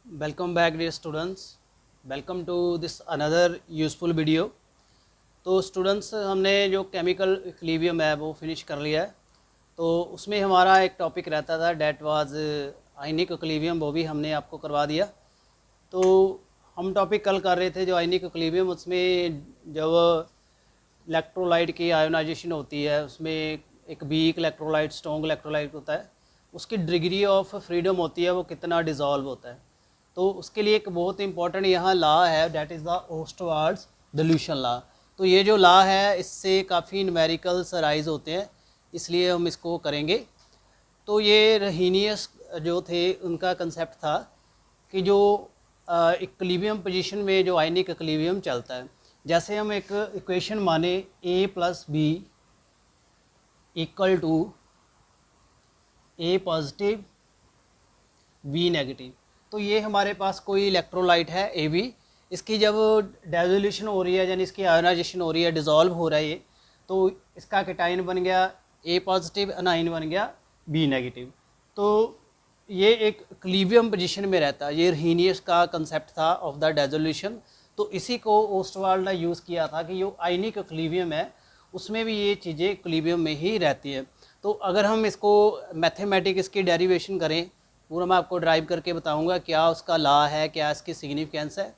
Welcome back dear students, welcome to this another useful video. तो students, हमने जो chemical equilibrium है वो फिनिश कर लिया है। तो उसमें हमारा एक टॉपिक रहता था डेट वाज आयनिक इक्विलिब्रियम, वो भी हमने आपको करवा दिया। तो हम टॉपिक कल कर रहे थे जो आयनिक इक्विलिब्रियम, उसमें जब इलेक्ट्रोलाइट की आयोनाइजेशन होती है उसमें एक वीक इलेक्ट्रोलाइट स्ट्रॉन्ग इलेक्ट्रोलाइट होता है, उसकी डिग्री ऑफ फ्रीडम होती है वो कितना डिज़ोल्व होता है। तो उसके लिए एक बहुत इंपॉर्टेंट यहाँ लॉ है, that is the Ostwald's dilution law. तो ये जो लॉ है इससे काफ़ी न्यूमेरिकल्स राइज होते हैं, इसलिए हम इसको करेंगे। तो ये रहीनियस जो थे उनका कंसेप्ट था कि जो इक्विलिब्रियम पोजीशन में जो आयनिक इक्विलिब्रियम चलता है, जैसे हम एक इक्वेशन माने a plus B equal to a positive b negative. तो ये हमारे पास कोई इलेक्ट्रोलाइट है AB, इसकी जब डाइल्यूशन हो रही है यानी इसकी आयोनाइजेशन हो रही है, डिज़ोल्व हो रहा है ये, तो इसका कैटाइन बन गया A पॉजिटिव, अनाइन बन गया B नेगेटिव। तो ये एक इक्विलिब्रियम पोजीशन में रहता है। ये रहीनियस का कंसेप्ट था ऑफ द डाइल्यूशन। तो इसी को ओस्टवाल्ड ने यूज़ किया था कि जो आयनिक इक्विलिब्रियम है उसमें भी ये चीज़ें इक्विलिब्रियम में ही रहती हैं। तो अगर हम इसको मैथमेटिक्स की डेरिवेशन करें, पूरा मैं आपको ड्राइव करके बताऊंगा क्या उसका लॉ है, क्या इसकी सिग्निफिकेंस है।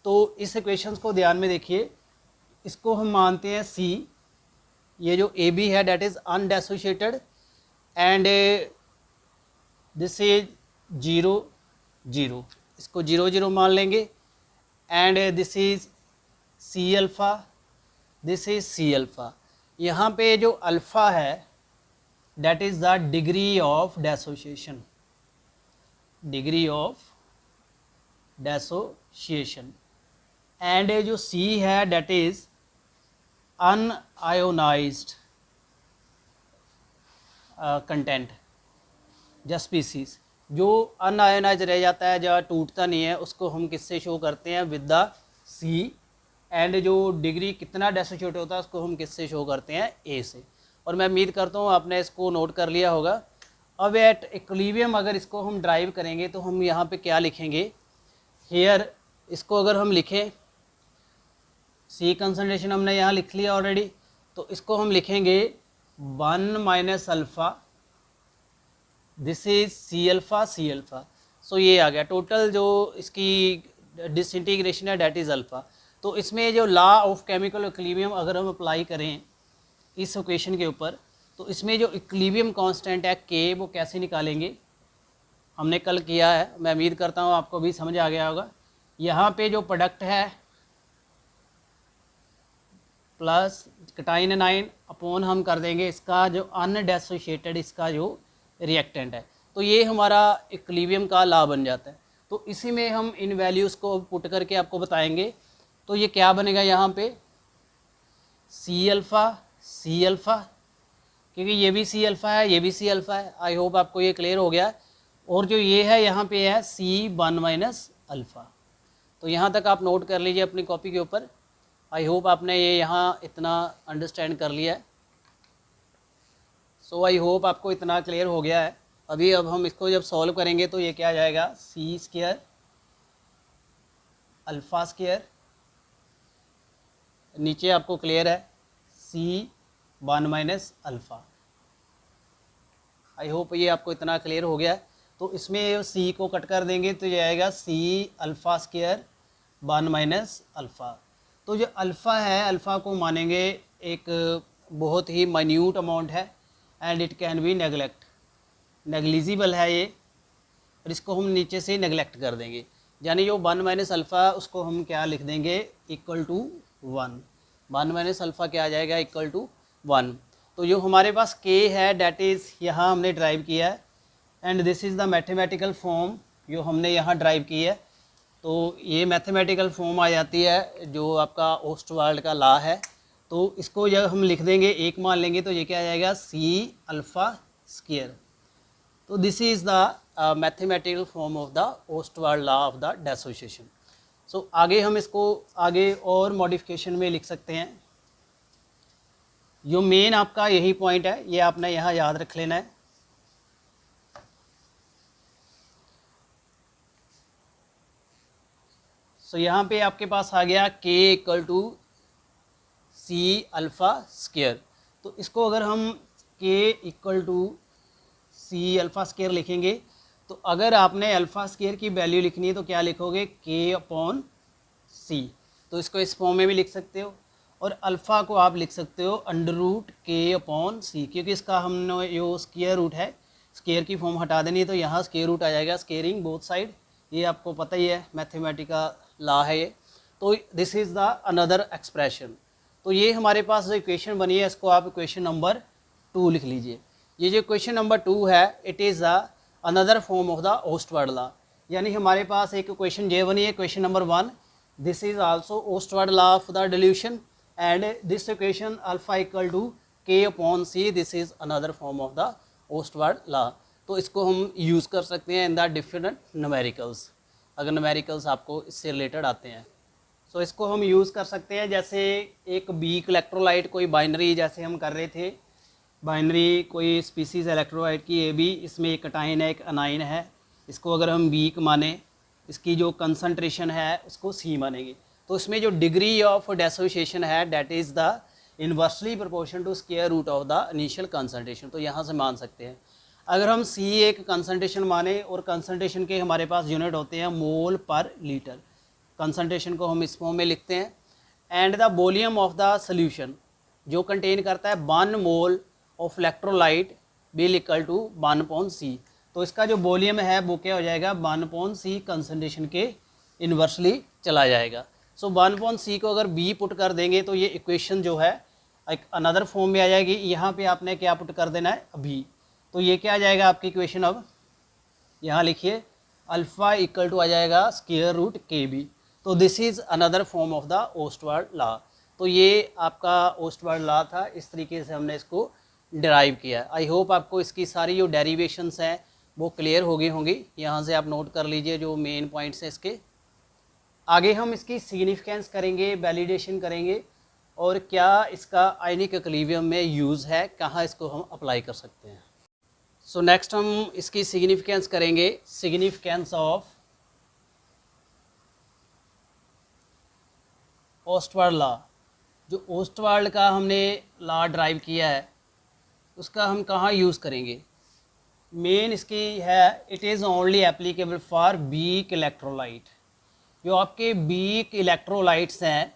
तो इस इक्वेशंस को ध्यान में देखिए, इसको हम मानते हैं C, ये जो AB है that is undissociated and this is 0 0, इसको 0 0 मान लेंगे। And this is C alpha, this is C alpha. यहाँ पे जो अल्फ़ा है that is the degree of dissociation, degree of dissociation. And जो C है डेट इज अनआयोनाइज्ड कंटेंट, या स्पीसीज। जो अनआयोनाइज रह जाता है, जहाँ टूटता नहीं है, उसको हम किससे शो करते हैं, विद द C। एंड जो डिग्री कितना डेसोशिएट होता है उसको हम किससे शो करते हैं, A से। और मैं उम्मीद करता हूँ आपने इसको नोट कर लिया होगा। अब एट इक्विलिब्रियम अगर इसको हम ड्राइव करेंगे तो हम यहाँ पे क्या लिखेंगे, हेयर इसको अगर हम लिखें, C कंसंट्रेशन हमने यहाँ लिख लिया ऑलरेडी, तो इसको हम लिखेंगे 1 minus alpha, this is C alpha C alpha. So ये आ गया टोटल जो इसकी डिसइंटीग्रेशन है डेट इज़ अल्फ़ा। तो इसमें जो लॉ ऑफ केमिकल इक्विलिब्रियम अगर हम अप्लाई करें इस इक्वेशन के ऊपर, तो इसमें जो इक्विलिब्रियम कांस्टेंट है K, वो कैसे निकालेंगे हमने कल किया है, मैं उम्मीद करता हूँ आपको भी समझ आ गया होगा। यहाँ पे जो प्रोडक्ट है प्लस कैटाइन अनाइन अपॉन हम कर देंगे इसका जो अनडेसोशिएटेड इसका जो रिएक्टेंट है, तो ये हमारा इक्विलिब्रियम का लॉ बन जाता है। तो इसी में हम इन वैल्यूज़ को पुट करके आपको बताएंगे। तो ये क्या बनेगा यहाँ पे C अल्फ़ा, क्योंकि ये भी C अल्फ़ा है, ये भी C अल्फ़ा है। आई होप आपको ये क्लियर हो गया। और जो ये है यहाँ पे है C1 माइनस अल्फ़ा। तो यहाँ तक आप नोट कर लीजिए अपनी कॉपी के ऊपर। आई होप आपने ये यहाँ इतना अंडरस्टैंड कर लिया है। सो आई होप आपको इतना क्लियर हो गया है। अभी अब हम इसको जब सॉल्व करेंगे तो ये क्या आ जाएगा, C स्क्वायर अल्फ़ा स्क्वायर, नीचे आपको क्लियर है C1 minus alpha. I hope ये आपको इतना क्लियर हो गया है। तो इसमें C को कट कर देंगे तो ये आएगा C alpha square 1 minus alpha. तो जो अल्फ़ा है, अल्फ़ा को मानेंगे एक बहुत ही माइन्यूट अमाउंट है and it can be negligible है ये, और इसको हम नीचे से नेगलेक्ट कर देंगे, यानी जो 1 माइनस अल्फ़ा उसको हम क्या लिख देंगे, इक्वल टू 1। 1 माइनस अल्फ़ा क्या आ जाएगा, इक्वल टू 1। तो जो हमारे पास K है डेट इज़ यहाँ हमने ड्राइव किया है, and this is the mathematical form जो हमने यहाँ ड्राइव की है। तो ये मैथमेटिकल फॉर्म आ जाती है जो आपका ओस्टवाल्ड का लॉ है। तो इसको जब हम लिख देंगे, एक मान लेंगे, तो ये क्या आ जाएगा C अल्फ़ा स्क्वायर। तो this is the mathematical form of the Ostwald law of the dissociation. So आगे हम इसको आगे और मॉडिफिकेशन में लिख सकते हैं। जो मेन आपका यही पॉइंट है, ये आपने यहाँ याद रख लेना है। सो यहाँ पे आपके पास आ गया k equal to C alpha square. तो इसको अगर हम k equal to C alpha square लिखेंगे तो अगर आपने अल्फ़ा स्क्वायर की वैल्यू लिखनी है तो क्या लिखोगे, k अपॉन सी। तो इसको इस फॉर्म में भी लिख सकते हो, और अल्फ़ा को आप लिख सकते हो अंडर रूट k अपॉन सी, क्योंकि इसका हमने जो स्क्वायर रूट है, स्क्वायर की फॉर्म हटा देनी है तो यहाँ स्क्वायर रूट आ जाएगा, स्क्वेयरिंग बोथ साइड। ये आपको पता ही है, मैथमेटिकल लॉ है ये। तो this is the another expression. तो ये हमारे पास जो इक्वेशन बनी है इसको आप इक्वेशन नंबर 2 लिख लीजिए। ये जो इक्वेशन नंबर 2 है it is the another form of the Ostwald law. यानी हमारे पास एक इक्वेशन ये बनी है, equation number 1, this is also Ostwald law of the dilution, and this equation alpha equal to k upon C, this is another form of the Ostwald law. तो इसको हम यूज़ कर सकते हैं इन द डिफरेंट न्यूमेरिकल्स, अगर numericals आपको इससे related आते हैं। सो इसको हम यूज़ कर सकते हैं, जैसे एक वीक इलेक्ट्रोलाइट, कोई बाइनरी जैसे हम कर रहे थे, बाइनरी कोई स्पीसीज़ इलेक्ट्रोलाइट की ए बी, इसमें एक कटाइन है एक अनाइन है, इसको अगर हम वीक माने, इसकी जो कंसंट्रेशन है उसको सी मानेंगे, तो इसमें जो डिग्री ऑफ डिसोसिएशन है that is the inversely proportion to square root of the initial concentration. तो यहाँ से मान सकते हैं। अगर हम सी एक कंसंट्रेशन माने, और कंसंट्रेशन के हमारे पास यूनिट होते हैं मोल पर लीटर, कंसंट्रेशन को हम इस फॉर्म में लिखते हैं, and the volume of the solution जो कंटेन करता है 1 mole of electrolyte will equal to 1 upon C. तो इसका जो वॉल्यूम है वो क्या हो जाएगा, 1 अपॉन सी कंसंट्रेशन के इन्वर्सली चला जाएगा। सो 1 अपॉन सी को अगर बी पुट कर देंगे तो ये इक्वेशन जो है एक अनदर फॉर्म में आ जाएगी। यहाँ पे आपने क्या पुट कर देना है, अभी। तो ये क्या आ जाएगा आपकी इक्वेशन, अब यहाँ लिखिए अल्फ़ा इक्वल टू आ जाएगा स्क्वायर रूट के बी। तो this is another form of the Ostwald law. तो ये आपका ओस्टवर्ड लॉ था, इस तरीके से हमने इसको डिराइव किया है। आई होप आपको इसकी सारी जो डेरिवेशंस हैं वो क्लियर हो गई होंगी। यहाँ से आप नोट कर लीजिए जो मेन पॉइंट्स हैं इसके। आगे हम इसकी सिग्निफिकेंस करेंगे, वैलिडेशन करेंगे, और क्या इसका आयनिक इक्विलिब्रियम में यूज़ है, कहाँ इसको हम अप्लाई कर सकते हैं। सो नेक्स्ट हम इसकी सिग्निफिकेंस करेंगे, सिग्निफिकेंस ऑफ ओस्टवर्ड लॉ। जो ओस्टवर्ड का हमने लॉ ड्राइव किया है उसका हम कहाँ यूज़ करेंगे। मेन इसकी है, it is only applicable for weak electrolyte. जो आपके वीक इलेक्ट्रोलाइट्स हैं,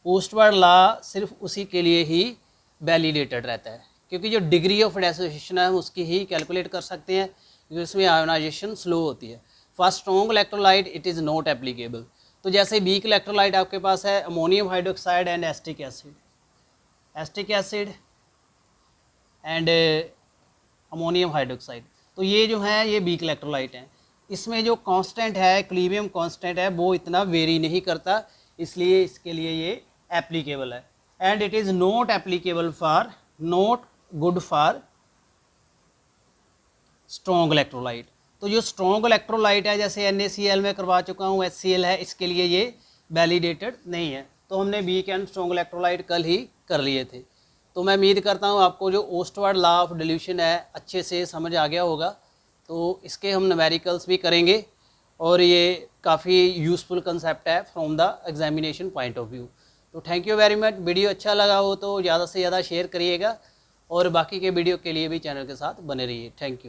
ओस्टवर्ड लॉ सिर्फ उसी के लिए ही वैलिडेटेड रहता है, क्योंकि जो डिग्री ऑफ डिसोसिएशन है उसकी ही कैलकुलेट कर सकते हैं, क्योंकि उसमें आयोनाइजेशन स्लो होती है। For strong electrolyte it is not applicable. तो जैसे वीक इलेक्ट्रोलाइट आपके पास है ammonium hydroxide and acetic acid and ammonium hydroxide. तो ये जो है ये वीक इलेक्ट्रोलाइट हैं। इसमें जो कांस्टेंट है, इक्विलिब्रियम कांस्टेंट है, वो इतना वेरी नहीं करता, इसलिए इसके लिए ये एप्लीकेबल है। And it is not applicable for, not good for strong electrolyte. तो जो स्ट्रॉन्ग इलेक्ट्रोलाइट है, जैसे NaCl में करवा चुका हूँ, HCl है, इसके लिए ये वैलिडेटेड नहीं है। तो हमने वीक एंड स्ट्रॉन्ग इलेक्ट्रोलाइट कल ही कर लिए थे। तो मैं उम्मीद करता हूँ आपको जो ओस्टवर्ड लॉ ऑफ डिल्यूशन है अच्छे से समझ आ गया होगा। तो इसके हम न्यूमेरिकल्स भी करेंगे, और ये काफ़ी यूज़फुल कंसेप्ट है from the examination point of view. तो thank you very much. Video अच्छा लगा हो तो ज़्यादा से ज़्यादा शेयर करिएगा, और बाकी के वीडियो के लिए भी चैनल के साथ बने रहिए। Thank you.